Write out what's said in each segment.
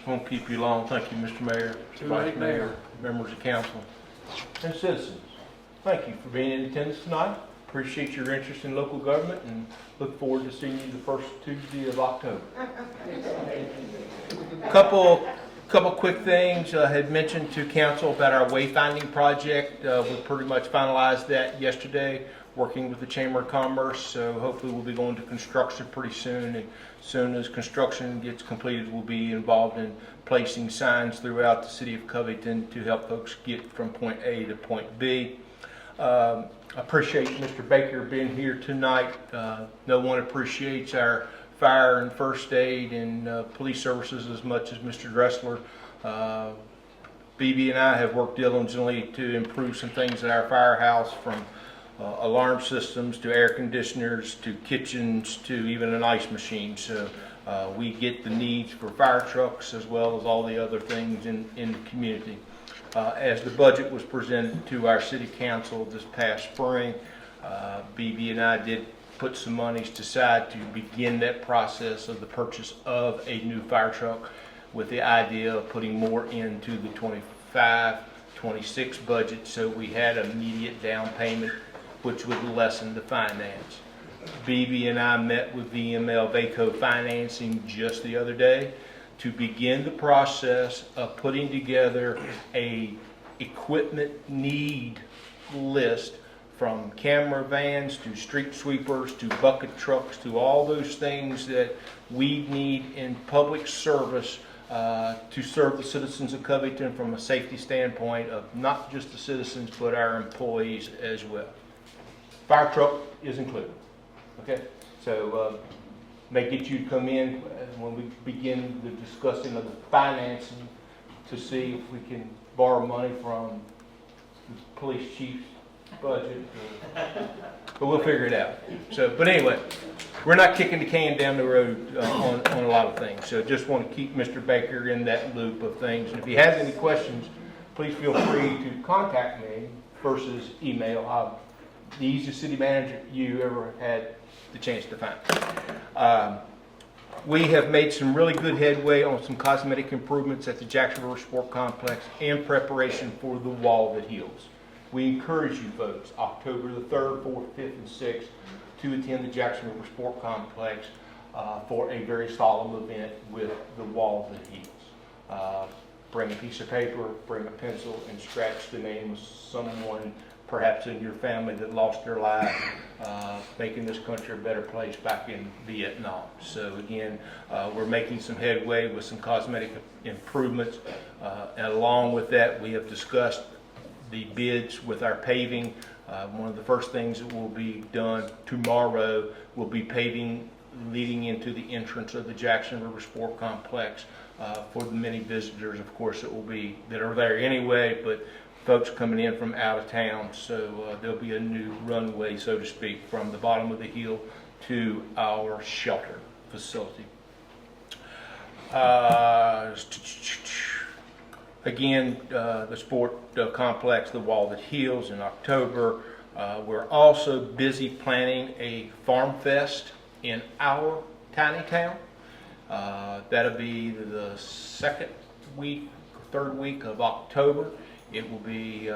Won't keep you long. Thank you, Mr. Mayor, Mr. Vice Mayor, members of council, and citizens. Thank you for being in attendance tonight. Appreciate your interest in local government and look forward to seeing you the first Tuesday of October. Couple quick things. I had mentioned to council about our wayfinding project. We pretty much finalized that yesterday, working with the Chamber of Commerce. So hopefully we'll be going to construction pretty soon. And as soon as construction gets completed, we'll be involved in placing signs throughout the city of Covington to help folks get from point A to point B. I appreciate Mr. Baker being here tonight. No one appreciates our fire and first aid and police services as much as Mr. Dressler. BB and I have worked diligently to improve some things at our firehouse, from alarm systems to air conditioners to kitchens to even an ice machine. So we get the needs for fire trucks as well as all the other things in the community. As the budget was presented to our city council this past spring, BB and I did put some monies aside to begin that process of the purchase of a new fire truck, with the idea of putting more into the 25-26 budget, so we had immediate down payment, which would lessen the finance. BB and I met with VML VACO Financing just the other day to begin the process of putting together a equipment need list, from camera vans to street sweepers to bucket trucks to all those things that we need in public service to serve the citizens of Covington from a safety standpoint of not just the citizens but our employees as well. Fire truck is included. Okay, so may get you to come in when we begin the discussing of the financing to see if we can borrow money from the police chief's budget, but we'll figure it out. So, but anyway, we're not kicking the can down the road on a lot of things. So just want to keep Mr. Baker in that loop of things. And if he has any questions, please feel free to contact me versus email. I'm the easiest city manager you ever had the chance to find. We have made some really good headway on some cosmetic improvements at the Jackson River Sport Complex in preparation for the wall that heals. We encourage you folks, October the 3rd, 4th, 5th, and 6th, to attend the Jackson River Sport Complex for a very solemn event with the wall that heals. Bring a piece of paper, bring a pencil, and scratch the name of someone perhaps in your family that lost their life making this country a better place back in Vietnam. So again, we're making some headway with some cosmetic improvements. And along with that, we have discussed the bids with our paving. One of the first things that will be done tomorrow will be paving leading into the entrance of the Jackson River Sport Complex for the many visitors, of course, that are there anyway, but folks coming in from out of town. So there'll be a new runway, so to speak, from the bottom of the hill to our shelter facility. Again, the sport complex, the wall that heals, in October. We're also busy planning a farm fest in our tiny town. That'll be the second week, third week of October. It will be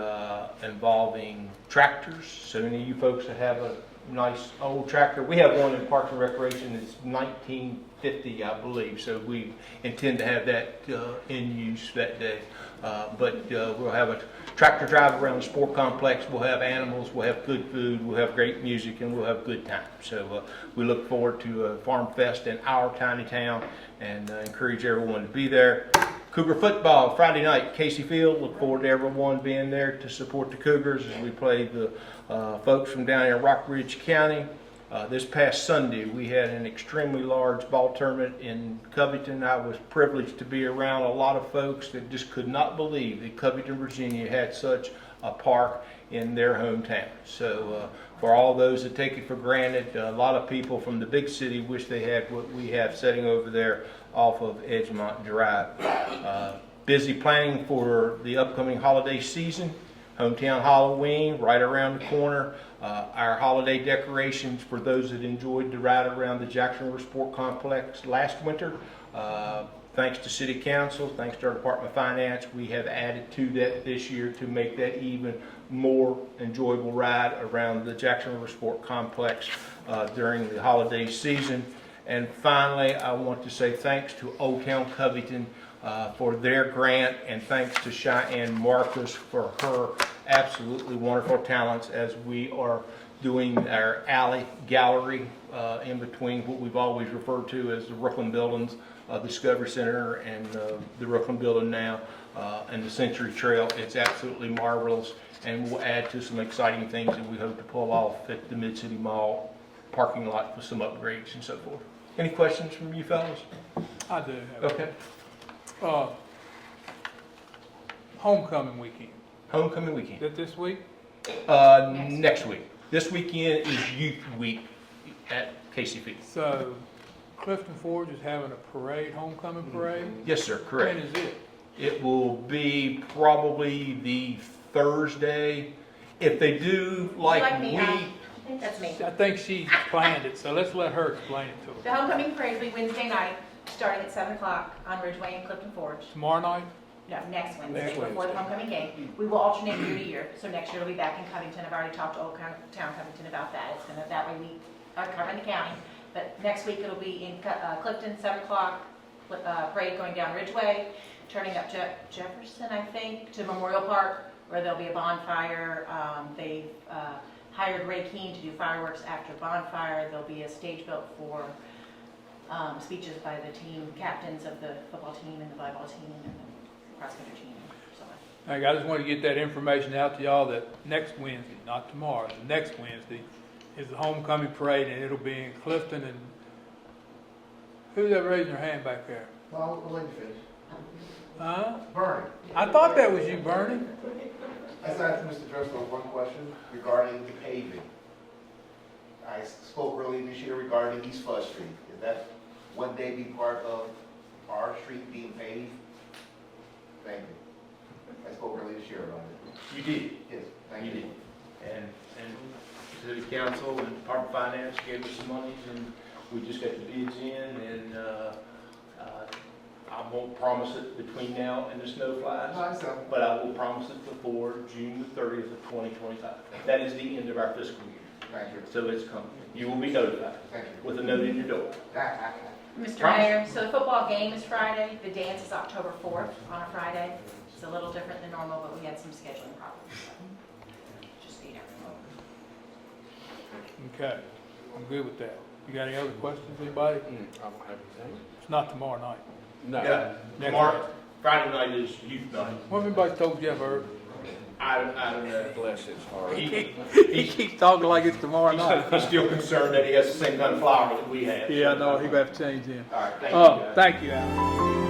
involving tractors. So any of you folks that have a nice old tractor, we have one in Parks and Recreation. It's 1950, I believe. So we intend to have that in use that day. But we'll have a tractor drive around the sport complex. We'll have animals. We'll have good food. We'll have great music, and we'll have good time. So we look forward to a farm fest in our tiny town, and encourage everyone to be there. Cougar football Friday night, Casey Field. Look forward to everyone being there to support the Cougars as we play the folks from down here in Rockridge County. This past Sunday, we had an extremely large ball tournament in Covington. I was privileged to be around a lot of folks that just could not believe that Covington, Virginia had such a park in their hometown. So for all those that take it for granted, a lot of people from the big city wish they had what we have sitting over there off of Edgemont Drive. Busy planning for the upcoming holiday season. Hometown Halloween right around the corner. Our holiday decorations for those that enjoyed the ride around the Jackson River Sport Complex last winter. Thanks to City Council, thanks to our Department of Finance, we have added to that this year to make that even more enjoyable ride around the Jackson River Sport Complex during the holiday season. And finally, I want to say thanks to Old Town Covington for their grant, and thanks to Cheyenne Marcus for her absolutely wonderful talents as we are doing our alley gallery in between what we've always referred to as the Brooklyn buildings, Discovery Center and the Brooklyn building now, and the Century Trail. It's absolutely marvelous, and we'll add to some exciting things that we hope to pull off at the Mid-City Mall parking lot with some upgrades and so forth. Any questions from you fellas? I do have. Okay. Homecoming weekend. Homecoming weekend. Is that this week? Next week. This weekend is Youth Week at KCP. So Clifton Forge is having a parade, homecoming parade? Yes, sir, correct. When is it? It will be probably the Thursday. If they do like me, we, That's me. I think she planned it, so let's let her explain it to us. The homecoming parade will be Wednesday night, starting at 7 o'clock on Ridgeway and Clifton Forge. Tomorrow night? No, next Wednesday, Next before the Wednesday. homecoming game. We will alternate year to year, so next year we'll be back in Covington. I've already talked to Old Town Covington about that. It's gonna, that way we are covering the county. But next week it'll be in Clifton, 7 o'clock, parade going down Ridgeway, turning up Jefferson, I think, to Memorial Park, where there'll be a bonfire. They've hired Ray Keene to do fireworks after bonfire. There'll be a stage built for speeches by the team captains of the football team and the volleyball team and the cross country team and so on. I just want to get that information out to y'all that next Wednesday, not tomorrow, the next Wednesday is the homecoming parade, and it'll be in Clifton. And who's that raising their hand back there? Well, we'll let you finish. Huh? Bernie, I thought that was you, Bernie. I just asked Mr. Dressler one question regarding the paving. I spoke earlier this year regarding East Flood Street. Is that one day be part of our street being paved? Thank you. I spoke earlier this year about it. you did. Yes, thank You you. did. And City Council and Department of Finance gave us some money, and we just got the bids in, and I won't promise it between now and the snow flies, No, I understand. but I will promise it before June the 30th of 2025. That is the end of our fiscal year, Thank you. so it's coming. You will be notified Thank you. with a note in your door. Mr. Promise. Mayor, so the football game is Friday. The dance is October 4th on a Friday. It's a little different than normal, but we had some scheduling problems. So just so you know. Okay, I'm good with that. You got any other questions, anybody? I don't have anything. It's not tomorrow night. No. Yeah, tomorrow, Friday night is youth night. What have everybody told you, Herb? I don't know. Bless his heart. He keeps talking like it's tomorrow night. He's still concerned that he has the same kind of flower that we have. Yeah, I know, he got to change him. All right, thank you. guys. Thank you, Al.